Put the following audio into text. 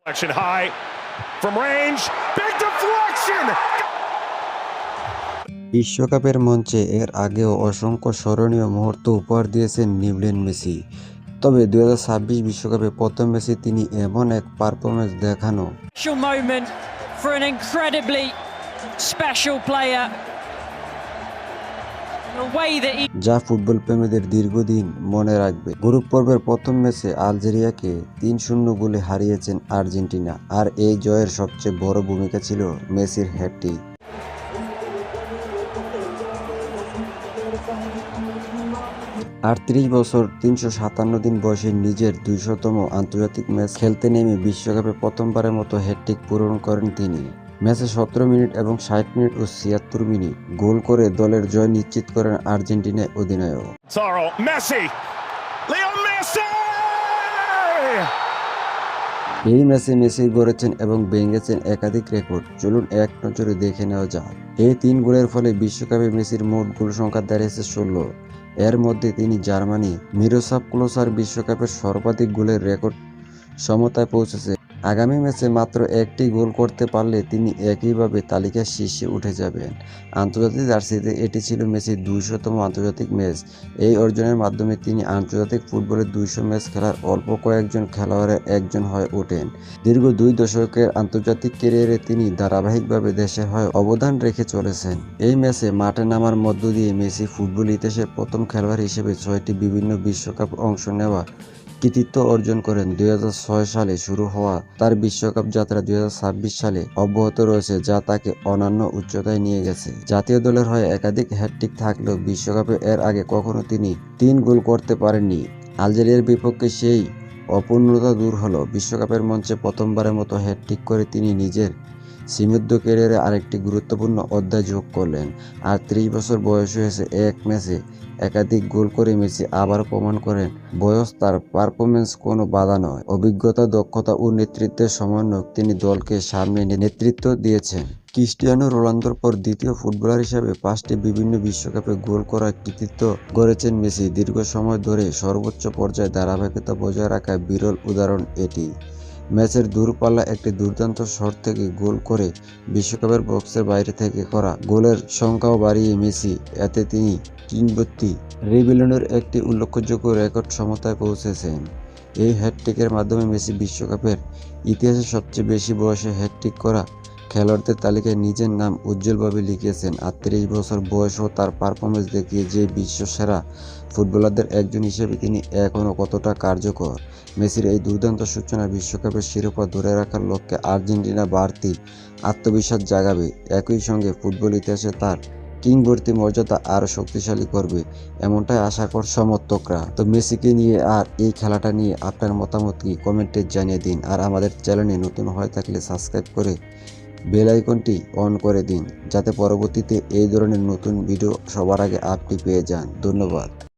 Deflection high from range. Big deflection. বিশ্বকাপের মঞ্চে এর আগেও অসংখ্য স্মরণীয় মুহূর্ত উপহার দিয়েছেন লিওনেল মেসি। তবে 2026 বিশ্বকাপে প্রথম ম্যাচে তিনি এমন এক পারফরম্যান্স দেখানো Special moment for an incredibly special player. The way that he যা ফুটবল প্রেমীদের দীর্ঘদিন মনে রাখবে। গ্রুপ পর্বের প্রথম ম্যাচে আলজেরিয়াকে 3-0 গোলে হারিয়েছেন আর্জেন্টিনা, আর এই জয়ের সবচেয়ে বড় ভূমিকা ছিল মেসির হ্যাটট্রিক। 38 বছর 357 দিন বয়সে নিজের 200তম আন্তর্জাতিক ম্যাচ খেলতে নেমে বিশ্বকাপে প্রথমবারের মতো হ্যাটট্রিক পূরণ করেন তিনি। ম্যাচে 17 মিনিট এবং 60 মিনিট ও 76 মিনিট গোল করে দলের জয় নিশ্চিত করেন আর্জেন্টিনা অধিনায়ক। Taro, Messi. Leo Messi. এই ম্যাচে মেসি গড়েছেন এবং ভেঙেছেন একাধিক রেকর্ড। চলুন এক নজরে দেখে নেওয়া যাক। এই 3 গোলের ফলে বিশ্বকাপে মেসির মোট গোল সংখ্যা দাঁড়িয়েছে 16। এর মধ্যে তিনি জার্মানি মিরোস্লাভ ক্লোসার বিশ্বকাপের সর্বাধিক গোলের রেকর্ড সমতায় পৌঁছেছে। আগামী ম্যাচে মাত্র একটি গোল করতে পারলে তিনি একইভাবে তালিকার শীর্ষে উঠে যাবেন। আন্তর্জাতিক জার্সিতে এটি ছিল মেসির 200তম আন্তর্জাতিক ম্যাচ। এই অর্জনের মাধ্যমে তিনি আন্তর্জাতিক ফুটবলে 200 ম্যাচ খেলার অল্প কয়েকজন খেলোয়াড়ের একজন হয়ে ওঠেন। দীর্ঘ 2 দশকের আন্তর্জাতিক ক্যারিয়ারে তিনি ধারাবাহিকভাবে দেশের হয়ে অবদান রেখে চলেছেন। এই ম্যাচে মাঠে নামার মধ্য দিয়ে মেসি ফুটবল ইতিহাসের প্রথম খেলোয়াড় হিসেবে 6টি বিভিন্ন বিশ্বকাপ অংশ নেওয়া কৃতিত্ব অর্জন করেন। 2006 সালে শুরু হওয়া তার বিশ্বকাপ যাত্রা 2026 সালে অব্যাহত রয়েছে, যা তাকে অনন্য উচ্চতায় নিয়ে গেছে। জাতীয় দলের হয়ে একাধিক হ্যাটট্রিক থাকলেও বিশ্বকাপে এর আগে কখনো তিনি 3 গোল করতে পারেননি। আলজেরিয়ার বিপক্ষে সেই অপূর্ণতা দূর হলো। বিশ্বকাপের মঞ্চে প্রথমবারের মতো হ্যাটট্রিক করে তিনি নিজের সীমিত ক্যারিয়ারে আরেকটি গুরুত্বপূর্ণ অধ্যায় যোগ করলেন। আর 30 বছর বয়স হয়েছে এক ম্যাচে একাধিক গোল করে মেসি আবার প্রমাণ করেন বয়স তার পারফরম্যান্স কোনো বাধা নয়। অভিজ্ঞতা, দক্ষতা ও নেতৃত্বের সমন্বয়ে তিনি দলকে সামনে নেতৃত্ব দিয়েছেন। ক্রিস্টিয়ানো রোনালদোর পর দ্বিতীয় ফুটবলার হিসেবে 5টি বিভিন্ন বিশ্বকাপে গোল করার কৃতিত্ব গড়েছেন মেসি। দীর্ঘ সময় ধরে সর্বোচ্চ পর্যায়ে ধারাবাহিকতা বজায় রাখা বিরল উদাহরণ এটি। ম্যাচের দূরপাল্লা একটি দুর্দান্ত শট থেকে গোল করে বিশ্বকাপের বক্সের বাইরে থেকে করা গোলের সংখ্যাও বাড়িয়ে মেসি এতে তিনি কিংবদন্তি রেবেলনের একটি উল্লেখযোগ্য রেকর্ড সমতায় পৌঁছেছেন। এই হ্যাটট্রিকের মাধ্যমে মেসি বিশ্বকাপের ইতিহাসে সবচেয়ে বেশি বয়সে হ্যাটট্রিক করা খেলোয়াড়দের তালিকায় নিজের নাম উজ্জ্বলভাবে লিখিয়েছেন। 38 বছর বয়সেও তার পারফরম্যান্স দেখিয়ে যে বিশ্বসেরা ফুটবলারদের একজন হিসেবে তিনি এখনও কতটা কার্যকর। মেসির এই দুর্দান্ত সূচনা বিশ্বকাপের শিরোপা ধরে রাখার লক্ষ্যে আর্জেন্টিনা বাড়তি আত্মবিশ্বাস জাগাবে, একই সঙ্গে ফুটবল ইতিহাসে তার কিংবদন্তি মর্যাদা আরও শক্তিশালী করবে, এমনটাই আশা কর সমর্থকরা। তো মেসিকে নিয়ে আর এই খেলাটা নিয়ে আপনার মতামত কি কমেন্টে জানিয়ে দিন। আর আমাদের চ্যানেলে নতুন হয়ে থাকলে সাবস্ক্রাইব করে বেল আইকনটি অন করে দিন, যাতে পরবর্তীতে এই ধরনের নতুন ভিডিও সবার আগে আপনি পেয়ে যান। ধন্যবাদ।